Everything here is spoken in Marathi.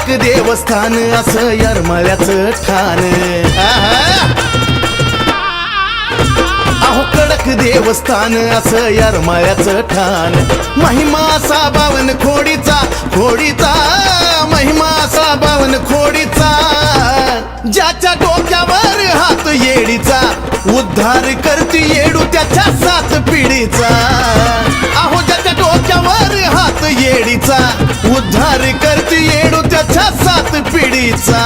कडक देवस्थान असं येरमाळ्याचं ठाण अहो कडक देवस्थान असं येरमाळ्याचं ठाण महिमा असा बावन खोडीचा खोडीचा महिमा असा बावन खोडीचा ज्याच्या डोक्यावर हात येडीचा उद्धार करती येडू त्याच्या 7 पिढीचा अहो ज्याच्या डोक्यावर हात येडीचा उद्धार करती येडू त्याच्या 7 पिढीचा